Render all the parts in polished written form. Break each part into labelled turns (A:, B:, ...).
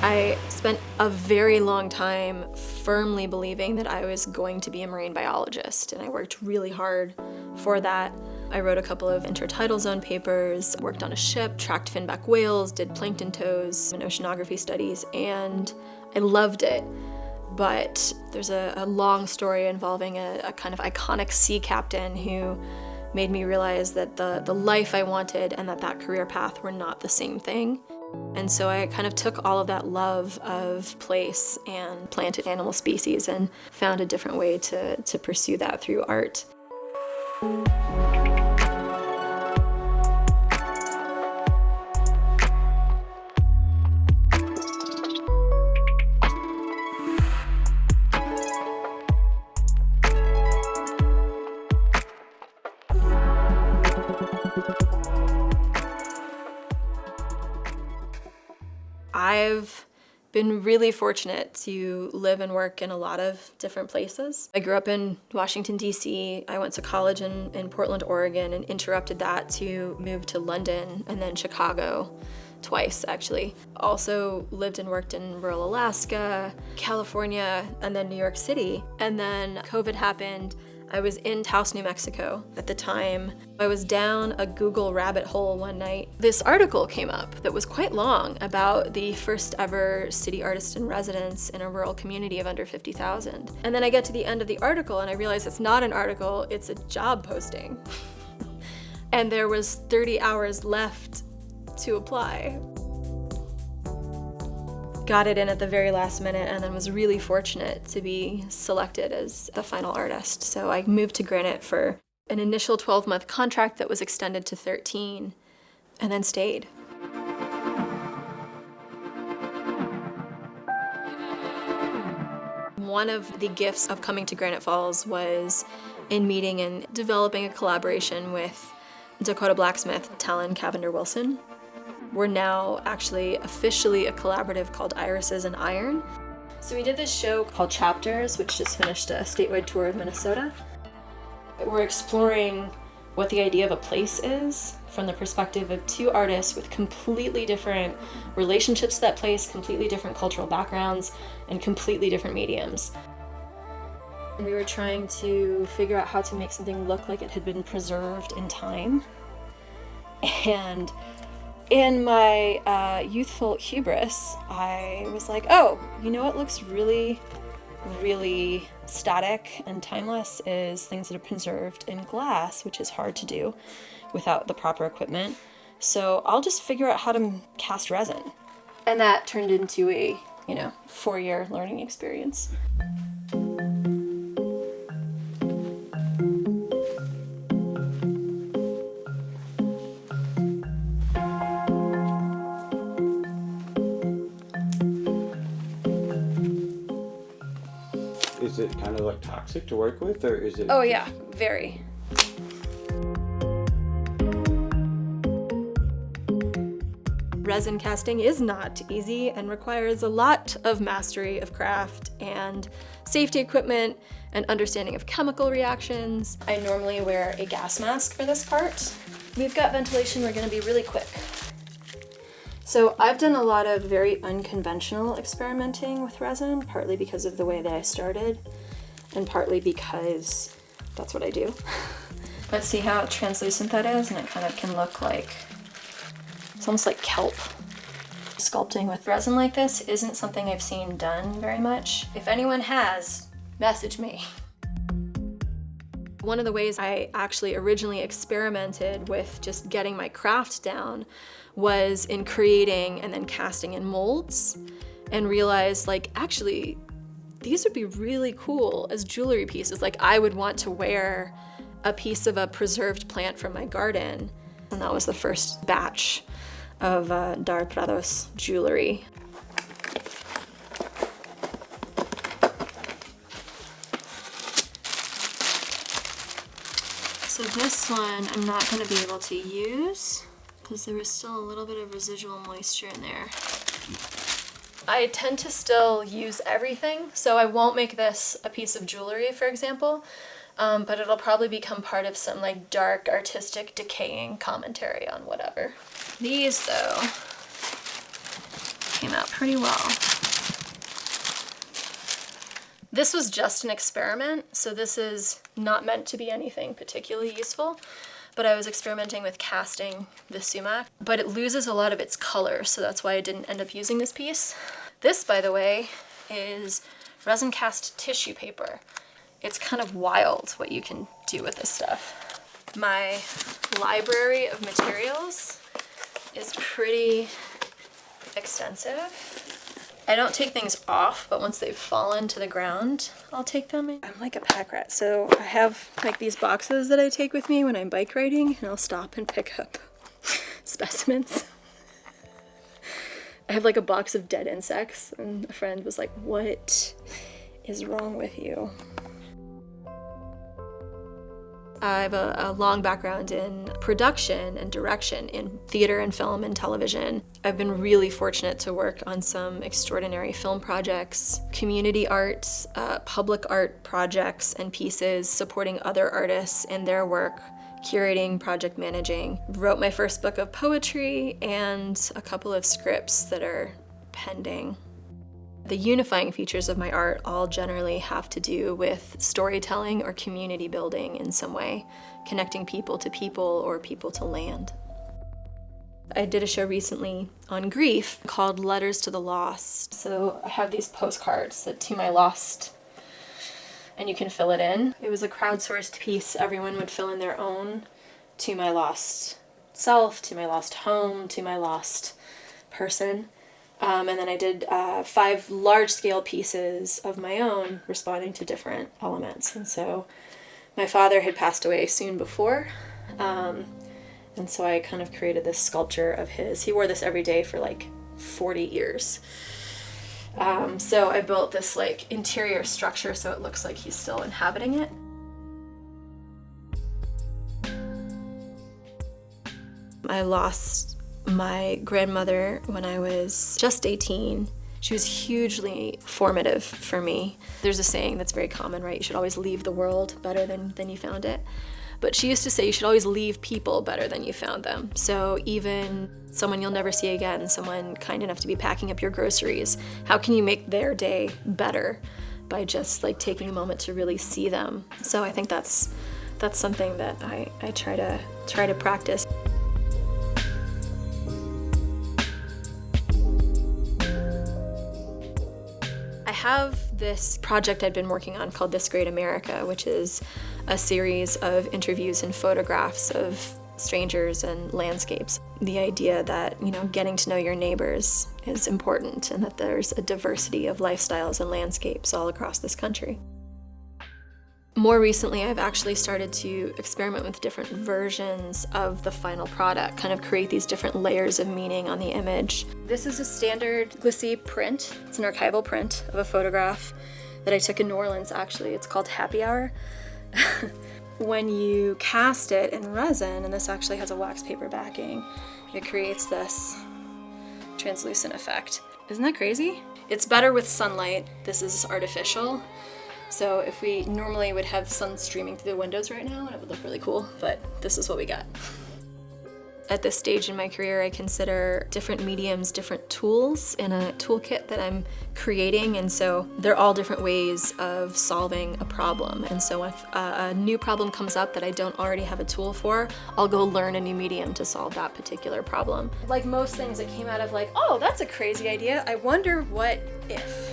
A: I spent a very long time firmly believing that I was going to be a marine biologist, and I worked really hard for that. I wrote a couple of intertidal zone papers, worked on a ship, tracked finback whales, did plankton tows and oceanography studies, and I loved it. But there's a long story involving a kind of iconic sea captain who made me realize that the life I wanted and that career path were not the same thing. And so I kind of took all of that love of place and planted animal species and found a different way to pursue that through art. I've been really fortunate to live and work in a lot of different places. I grew up in Washington, D.C. I went to college in Portland, Oregon, and interrupted that to move to London and then Chicago twice, actually. Also lived and worked in rural Alaska, California, and then New York City. And then COVID happened. I was in Taos, New Mexico at the time. I was down a Google rabbit hole one night. This article came up that was quite long about the first ever city artist in residence in a rural community of under 50,000. And then I get to the end of the article and I realize it's not an article, it's a job posting. And there was 30 hours left to apply. Got it in at the very last minute and then was really fortunate to be selected as the final artist. So I moved to Granite for an initial 12-month contract that was extended to 13 and then stayed. One of the gifts of coming to Granite Falls was in meeting and developing a collaboration with Dakota blacksmith Talon Cavender Wilson. We're now actually officially a collaborative called Irises and Iron. So we did this show called Chapters, which just finished a statewide tour of Minnesota. We're exploring what the idea of a place is from the perspective of two artists with completely different relationships to that place, completely different cultural backgrounds, and completely different mediums. We were trying to figure out how to make something look like it had been preserved in time. And in my youthful hubris, I was like, oh, you know what looks really, really static and timeless is things that are preserved in glass, which is hard to do without the proper equipment. So I'll just figure out how to cast resin. And that turned into a, 4-year learning experience.
B: Is it kind of like toxic to work with, or is it?
A: Oh yeah, very. Resin casting is not easy and requires a lot of mastery of craft and safety equipment and understanding of chemical reactions. I normally wear a gas mask for this part. We've got ventilation, we're gonna be really quick. So I've done a lot of very unconventional experimenting with resin, partly because of the way that I started, and partly because that's what I do. Let's see how translucent that is, and it kind of can look like, it's almost like kelp. Sculpting with resin like this isn't something I've seen done very much. If anyone has, message me. One of the ways I actually originally experimented with just getting my craft down was in creating and then casting in molds, and realized actually these would be really cool as jewelry pieces. I would want to wear a piece of a preserved plant from my garden. And that was the first batch of Dar Prados jewelry. So this one I'm not going to be able to use because there was still a little bit of residual moisture in there. I tend to still use everything, so I won't make this a piece of jewelry, for example, but it'll probably become part of some dark, artistic, decaying commentary on whatever. These, though, came out pretty well. This was just an experiment, so this is not meant to be anything particularly useful, but I was experimenting with casting the sumac, but it loses a lot of its color, so that's why I didn't end up using this piece. This, by the way, is resin cast tissue paper. It's kind of wild what you can do with this stuff. My library of materials is pretty extensive. I don't take things off, but once they've fallen to the ground, I'll take them. I'm like a pack rat, so I have like these boxes that I take with me when I'm bike riding, and I'll stop and pick up specimens. I have like a box of dead insects, and a friend was like, "What is wrong with you?" I have a long background in production and direction in theater and film and television. I've been really fortunate to work on some extraordinary film projects, community arts, public art projects and pieces, supporting other artists in their work, curating, project managing. Wrote my first book of poetry and a couple of scripts that are pending. The unifying features of my art all generally have to do with storytelling or community building in some way, connecting people to people or people to land. I did a show recently on grief called Letters to the Lost. So I have these postcards that to my lost, and you can fill it in. It was a crowdsourced piece. Everyone would fill in their own to my lost self, to my lost home, to my lost person. And then I did 5 large-scale pieces of my own responding to different elements. And so my father had passed away soon before, and so I kind of created this sculpture of his. He wore this every day for like 40 years. So I built this like interior structure so it looks like he's still inhabiting it. I lost my grandmother when I was just 18. She was hugely formative for me. There's a saying that's very common, right? You should always leave the world better than you found it. But she used to say you should always leave people better than you found them. So even someone you'll never see again, someone kind enough to be packing up your groceries, how can you make their day better by just like taking a moment to really see them? So I think that's something that I try to practice. I have this project I've been working on called This Great America, which is a series of interviews and photographs of strangers and landscapes. The idea that, getting to know your neighbors is important and that there's a diversity of lifestyles and landscapes all across this country. More recently, I've actually started to experiment with different versions of the final product, kind of create these different layers of meaning on the image. This is a standard Glissy print. It's an archival print of a photograph that I took in New Orleans, actually. It's called Happy Hour. When you cast it in resin, and this actually has a wax paper backing, it creates this translucent effect. Isn't that crazy? It's better with sunlight. This is artificial. So if we normally would have sun streaming through the windows right now, it would look really cool, but this is what we got. At this stage in my career, I consider different mediums, different tools in a toolkit that I'm creating, and so they're all different ways of solving a problem. And so if a new problem comes up that I don't already have a tool for, I'll go learn a new medium to solve that particular problem. Like most things that came out of like, oh, that's a crazy idea, I wonder what if.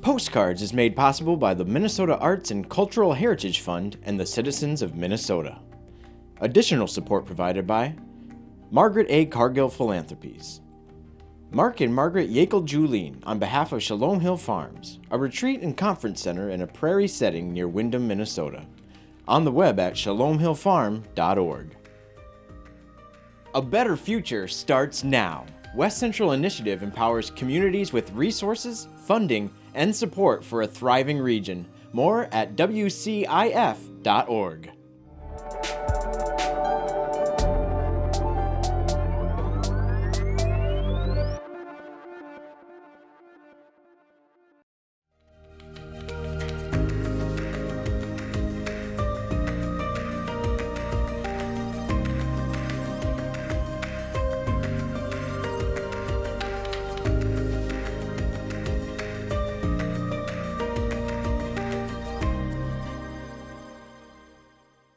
C: Postcards is made possible by the Minnesota Arts and Cultural Heritage Fund and the citizens of Minnesota. Additional support provided by Margaret A. Cargill Philanthropies, Mark and Margaret Yakel-Julien on behalf of Shalom Hill Farms, a retreat and conference center in a prairie setting near Windham, Minnesota. On the web at shalomhillfarm.org. A better future starts now. West Central Initiative empowers communities with resources, funding, and support for a thriving region. More at WCIF.org.